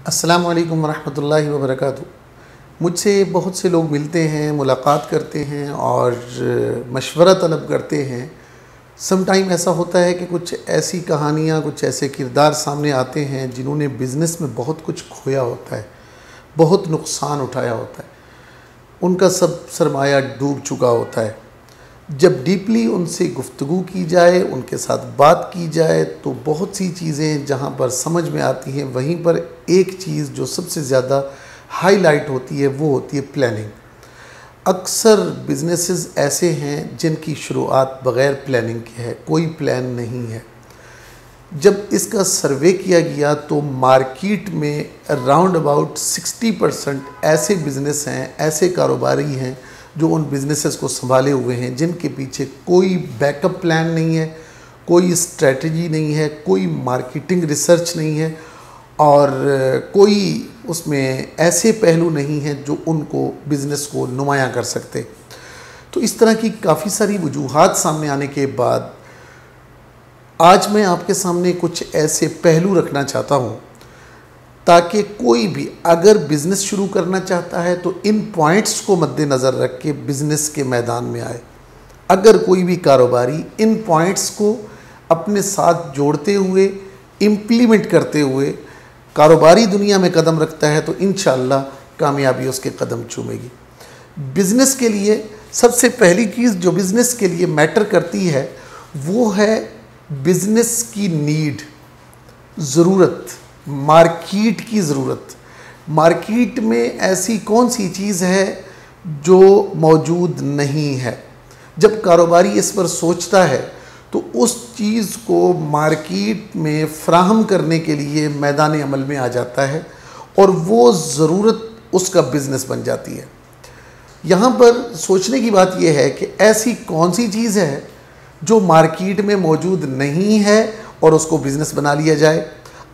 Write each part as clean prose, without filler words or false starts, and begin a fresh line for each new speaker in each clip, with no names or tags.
अस्सलाम वालेकुम रहमतुल्लाहि व बरकातहू। मुझसे बहुत से लोग मिलते हैं, मुलाकात करते हैं और मशवरा तलब करते हैं। सम टाइम ऐसा होता है कि कुछ ऐसी कहानियाँ, कुछ ऐसे किरदार सामने आते हैं जिन्होंने बिज़नेस में बहुत कुछ खोया होता है, बहुत नुकसान उठाया होता है, उनका सब सरमाया डूब चुका होता है। जब डीपली उनसे गुफ्तगू की जाए, उनके साथ बात की जाए, तो बहुत सी चीज़ें जहाँ पर समझ में आती हैं, वहीं पर एक चीज़ जो सबसे ज़्यादा हाईलाइट होती है वो होती है प्लानिंग। अक्सर बिजनेसेस ऐसे हैं जिनकी शुरुआत बग़ैर प्लानिंग के है, कोई प्लान नहीं है। जब इसका सर्वे किया गया तो मार्केट में अराउंड अबाउट 60% ऐसे बिज़नेस हैं, ऐसे कारोबारी हैं जो उन बिज़नेसेस को संभाले हुए हैं, जिनके पीछे कोई बैकअप प्लान नहीं है, कोई स्ट्रेटजी नहीं है, कोई मार्केटिंग रिसर्च नहीं है और कोई उसमें ऐसे पहलू नहीं हैं जो उनको बिज़नेस को नुमायां कर सकते। तो इस तरह की काफ़ी सारी वजूहात सामने आने के बाद आज मैं आपके सामने कुछ ऐसे पहलू रखना चाहता हूँ ताकि कोई भी अगर बिज़नेस शुरू करना चाहता है तो इन पॉइंट्स को मद्देनज़र रख के बिज़नेस के मैदान में आए। अगर कोई भी कारोबारी इन पॉइंट्स को अपने साथ जोड़ते हुए, इम्प्लीमेंट करते हुए कारोबारी दुनिया में कदम रखता है तो इंशाअल्लाह कामयाबी उसके कदम चूमेगी। बिज़नेस के लिए सबसे पहली चीज़ जो बिज़नेस के लिए मैटर करती है वो है बिज़नेस की नीड, ज़रूरत, मार्केट की ज़रूरत। मार्केट में ऐसी कौन सी चीज़ है जो मौजूद नहीं है। जब कारोबारी इस पर सोचता है तो उस चीज़ को मार्केट में फ़राहम करने के लिए मैदान अमल में आ जाता है और वो ज़रूरत उसका बिज़नेस बन जाती है। यहाँ पर सोचने की बात यह है कि ऐसी कौन सी चीज़ है जो मार्केट में मौजूद नहीं है और उसको बिज़नेस बना लिया जाए।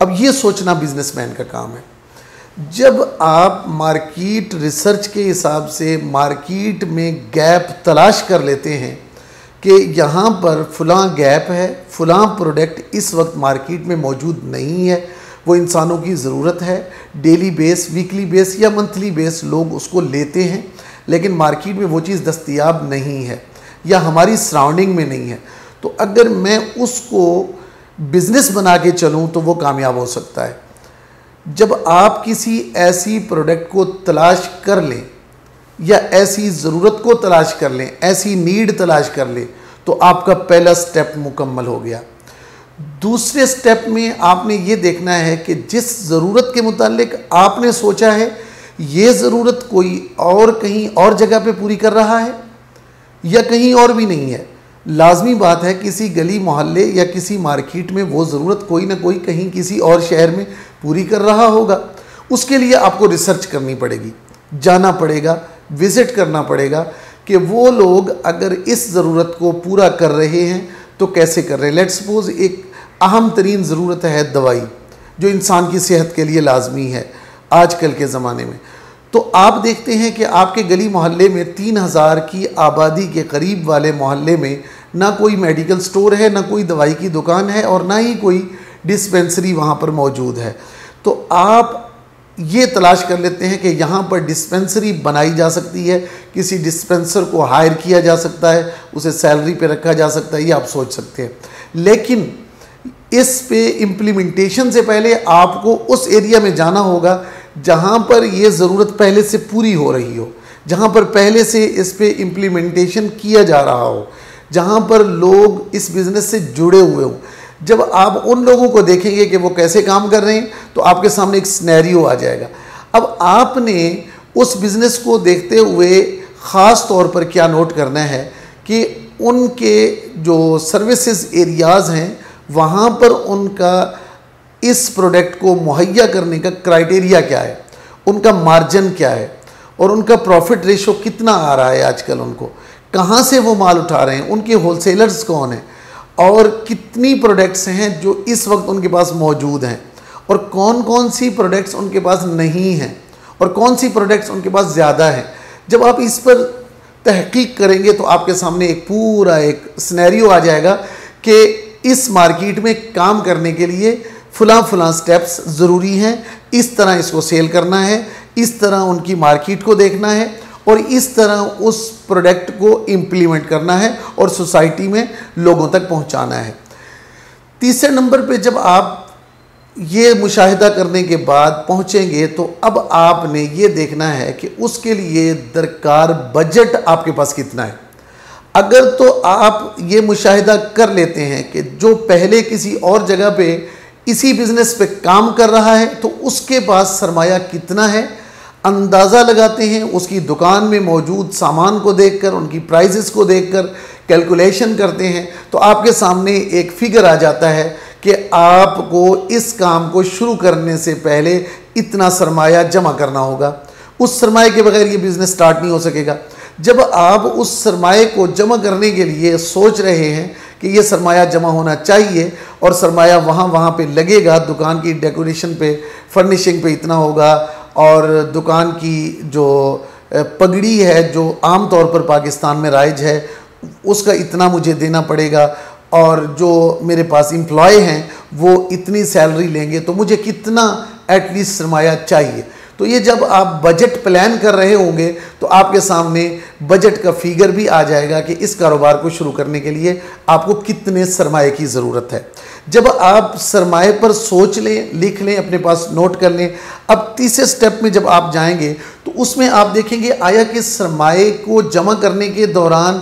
अब ये सोचना बिजनेसमैन का काम है। जब आप मार्केट रिसर्च के हिसाब से मार्केट में गैप तलाश कर लेते हैं कि यहाँ पर फ़लाँ गैप है, फ़लाँ प्रोडक्ट इस वक्त मार्केट में मौजूद नहीं है, वो इंसानों की ज़रूरत है, डेली बेस, वीकली बेस या मंथली बेस लोग उसको लेते हैं, लेकिन मार्केट में वो चीज़ दस्तयाब नहीं है या हमारी सराउंडिंग में नहीं है, तो अगर मैं उसको बिज़नेस बना के चलूँ तो वो कामयाब हो सकता है। जब आप किसी ऐसी प्रोडक्ट को तलाश कर लें या ऐसी ज़रूरत को तलाश कर लें, ऐसी नीड तलाश कर लें, तो आपका पहला स्टेप मुकम्मल हो गया। दूसरे स्टेप में आपने ये देखना है कि जिस ज़रूरत के मुतालिक आपने सोचा है, ये ज़रूरत कोई और कहीं और जगह पे पूरी कर रहा है या कहीं और भी नहीं है। लाजमी बात है किसी गली मोहल्ले या किसी मार्केट में वो ज़रूरत कोई ना कोई कहीं किसी और शहर में पूरी कर रहा होगा। उसके लिए आपको रिसर्च करनी पड़ेगी, जाना पड़ेगा, विज़िट करना पड़ेगा कि वो लोग अगर इस ज़रूरत को पूरा कर रहे हैं तो कैसे कर रहे हैं। लेट्स सपोज़ एक अहम तरीन ज़रूरत है दवाई, जो इंसान की सेहत के लिए लाजमी है आजकल के ज़माने में। तो आप देखते हैं कि आपके गली मोहल्ले में 3000 की आबादी के करीब वाले मोहल्ले में ना कोई मेडिकल स्टोर है, ना कोई दवाई की दुकान है और ना ही कोई डिस्पेंसरी वहाँ पर मौजूद है। तो आप ये तलाश कर लेते हैं कि यहाँ पर डिस्पेंसरी बनाई जा सकती है, किसी डिस्पेंसर को हायर किया जा सकता है, उसे सैलरी पे रखा जा सकता है, ये आप सोच सकते हैं। लेकिन इस पे इम्प्लीमेंटेशन से पहले आपको उस एरिया में जाना होगा जहाँ पर ये ज़रूरत पहले से पूरी हो रही हो, जहाँ पर पहले से इस पे इम्प्लीमेंटेशन किया जा रहा हो, जहाँ पर लोग इस बिज़नेस से जुड़े हुए हों। जब आप उन लोगों को देखेंगे कि वो कैसे काम कर रहे हैं तो आपके सामने एक सिनेरियो आ जाएगा। अब आपने उस बिज़नेस को देखते हुए ख़ास तौर पर क्या नोट करना है कि उनके जो सर्विसेज एरियाज़ हैं वहाँ पर उनका इस प्रोडक्ट को मुहैया करने का क्राइटेरिया क्या है, उनका मार्जिन क्या है और उनका प्रॉफिट रेशो कितना आ रहा है आजकल, उनको कहाँ से वो माल उठा रहे हैं, उनके होलसेलर्स कौन हैं और कितनी प्रोडक्ट्स हैं जो इस वक्त उनके पास मौजूद हैं और कौन कौन सी प्रोडक्ट्स उनके पास नहीं हैं और कौन सी प्रोडक्ट्स उनके पास ज़्यादा हैं। जब आप इस पर तहकीक करेंगे तो आपके सामने एक पूरा एक सिनेरियो आ जाएगा कि इस मार्केट में काम करने के लिए फ़लाँ स्टेप्स ज़रूरी हैं, इस तरह इसको सेल करना है, इस तरह उनकी मार्केट को देखना है और इस तरह उस प्रोडक्ट को इम्प्लीमेंट करना है और सोसाइटी में लोगों तक पहुंचाना है। तीसरे नंबर पे जब आप ये मुशाहिदा करने के बाद पहुंचेंगे तो अब आपने ये देखना है कि उसके लिए दरकार बजट आपके पास कितना है। अगर तो आप ये मुशाहिदा कर लेते हैं कि जो पहले किसी और जगह पे इसी बिज़नेस पे काम कर रहा है तो उसके पास सरमाया कितना है, अंदाज़ा लगाते हैं, उसकी दुकान में मौजूद सामान को देखकर, उनकी प्राइसेस को देखकर कैलकुलेशन करते हैं, तो आपके सामने एक फ़िगर आ जाता है कि आपको इस काम को शुरू करने से पहले इतना सरमाया जमा करना होगा। उस सरमाए के बगैर ये बिज़नेस स्टार्ट नहीं हो सकेगा। जब आप उस सरमाए को जमा करने के लिए सोच रहे हैं कि ये सरमाया जमा होना चाहिए और सरमाया वहाँ पे लगेगा, दुकान की डेकोरेशन पे, फर्निशिंग पे इतना होगा और दुकान की जो पगड़ी है जो आम तौर पर पाकिस्तान में राइज है उसका इतना मुझे देना पड़ेगा और जो मेरे पास एम्प्लॉय हैं वो इतनी सैलरी लेंगे तो मुझे कितना एटलीस्ट सरमाया चाहिए। तो ये जब आप बजट प्लान कर रहे होंगे तो आपके सामने बजट का फिगर भी आ जाएगा कि इस कारोबार को शुरू करने के लिए आपको कितने सरमाए की ज़रूरत है। जब आप सरमाए पर सोच लें, लिख लें, अपने पास नोट कर लें, अब तीसरे स्टेप में जब आप जाएंगे तो उसमें आप देखेंगे आया कि सरमाए को जमा करने के दौरान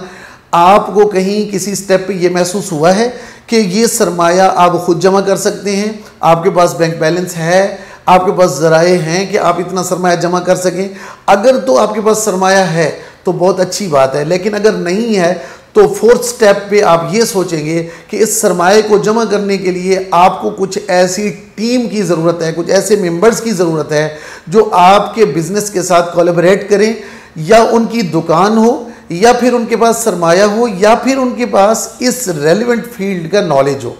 आपको कहीं किसी स्टेप पे ये महसूस हुआ है कि ये सरमाया आप ख़ुद जमा कर सकते हैं, आपके पास बैंक बैलेंस है, आपके पास ज़राए हैं कि आप इतना सरमाया जमा कर सकें। अगर तो आपके पास सरमाया है तो बहुत अच्छी बात है, लेकिन अगर नहीं है तो फोर्थ स्टेप पे आप ये सोचेंगे कि इस सरमाए को जमा करने के लिए आपको कुछ ऐसी टीम की ज़रूरत है, कुछ ऐसे मेंबर्स की ज़रूरत है जो आपके बिज़नेस के साथ कोलैबोरेट करें, या उनकी दुकान हो या फिर उनके पास सरमाया हो या फिर उनके पास इस रेलिवेंट फील्ड का नॉलेज हो।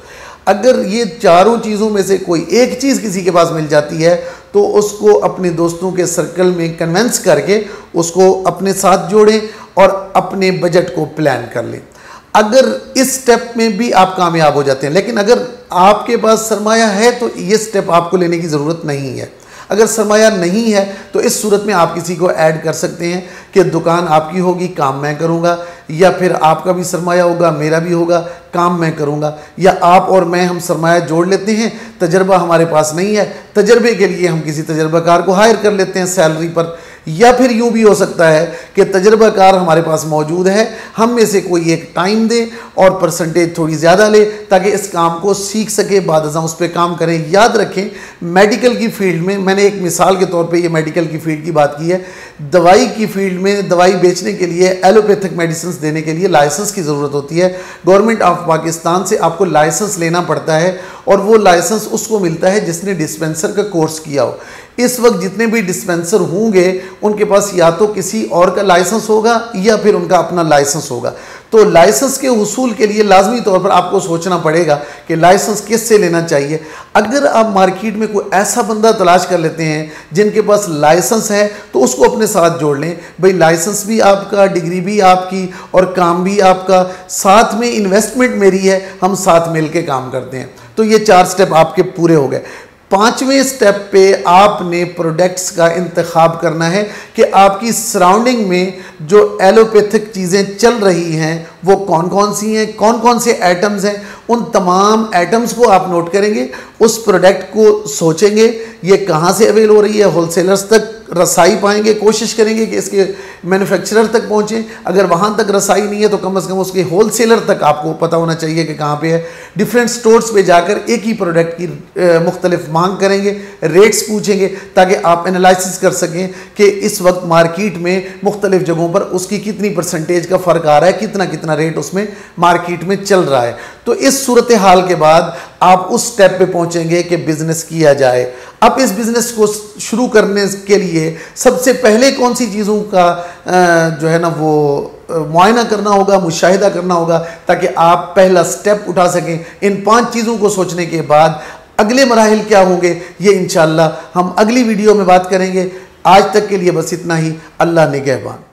अगर ये चारों चीज़ों में से कोई एक चीज़ किसी के पास मिल जाती है तो उसको अपने दोस्तों के सर्कल में कन्वेंस करके उसको अपने साथ जोड़ें और अपने बजट को प्लान कर लें। अगर इस स्टेप में भी आप कामयाब हो जाते हैं, लेकिन अगर आपके पास सरमाया है तो ये स्टेप आपको लेने की ज़रूरत नहीं है। अगर सरमाया नहीं है तो इस सूरत में आप किसी को ऐड कर सकते हैं कि दुकान आपकी होगी, काम मैं करूंगा, या फिर आपका भी सरमाया होगा, मेरा भी होगा, काम मैं करूंगा, या आप और मैं हम सरमाया जोड़ लेते हैं, तजर्बा हमारे पास नहीं है, तजर्बे के लिए हम किसी तजर्बाकार को हायर कर लेते हैं सैलरी पर, या फिर यूँ भी हो सकता है कि तजर्बाकार हमारे पास मौजूद है, हम में से कोई एक टाइम दे और परसेंटेज थोड़ी ज़्यादा ले ताकि इस काम को सीख सके, बाद अज़ां उस पर काम करें। याद रखें मेडिकल की फील्ड में, मैंने एक मिसाल के तौर पे ये मेडिकल की फील्ड की बात की है, दवाई की फील्ड में दवाई बेचने के लिए, एलोपैथिक मेडिसिन देने के लिए लाइसेंस की ज़रूरत होती है। गवर्नमेंट ऑफ पाकिस्तान से आपको लाइसेंस लेना पड़ता है और वो लाइसेंस उसको मिलता है जिसने डिस्पेंसर का कोर्स किया हो। इस वक्त जितने भी डिस्पेंसर होंगे उनके पास या तो किसी और का लाइसेंस होगा या फिर उनका अपना लाइसेंस होगा। तो लाइसेंस के हुसूल के लिए लाजमी तौर पर आपको सोचना पड़ेगा कि लाइसेंस किससे लेना चाहिए। अगर आप मार्केट में कोई ऐसा बंदा तलाश कर लेते हैं जिनके पास लाइसेंस है तो उसको अपने साथ जोड़ लें। भाई लाइसेंस भी आपका, डिग्री भी आपकी और काम भी आपका, साथ में इन्वेस्टमेंट मेरी है, हम साथ मिल के काम करते हैं। तो ये 4 स्टेप आपके पूरे हो गए। 5वें स्टेप पे आपने प्रोडक्ट्स का इंतखाब करना है कि आपकी सराउंडिंग में जो एलोपैथिक चीज़ें चल रही हैं वो कौन कौन सी हैं, कौन कौन से आइटम्स हैं। उन तमाम आइटम्स को आप नोट करेंगे, उस प्रोडक्ट को सोचेंगे ये कहाँ से अवेल हो रही है, होलसेलर्स तक रसाई पाएंगे, कोशिश करेंगे कि इसके मैन्युफैक्चरर तक पहुँचें। अगर वहाँ तक रसाई नहीं है तो कम से कम उसके होलसेलर तक आपको पता होना चाहिए कि कहाँ पे है। डिफरेंट स्टोर्स पे जाकर एक ही प्रोडक्ट की मुख्तलिफ मांग करेंगे, रेट्स पूछेंगे ताकि आप एनालिसिस कर सकें कि इस वक्त मार्केट में मुख्तलिफ जगहों पर उसकी कितनी परसेंटेज का फ़र्क आ रहा है, कितना कितना रेट उसमें मार्केट में चल रहा है। तो इस सूरत हाल के बाद आप उस स्टेप पे पहुंचेंगे कि बिज़नेस किया जाए। अब इस बिज़नेस को शुरू करने के लिए सबसे पहले कौन सी चीज़ों का जो है ना वो मुआयना करना होगा, मुशाहिदा करना होगा ताकि आप पहला स्टेप उठा सकें। इन 5 चीज़ों को सोचने के बाद अगले मराहिल क्या होंगे ये इंशाअल्लाह हम अगली वीडियो में बात करेंगे। आज तक के लिए बस इतना ही। अल्लाह निगहबान।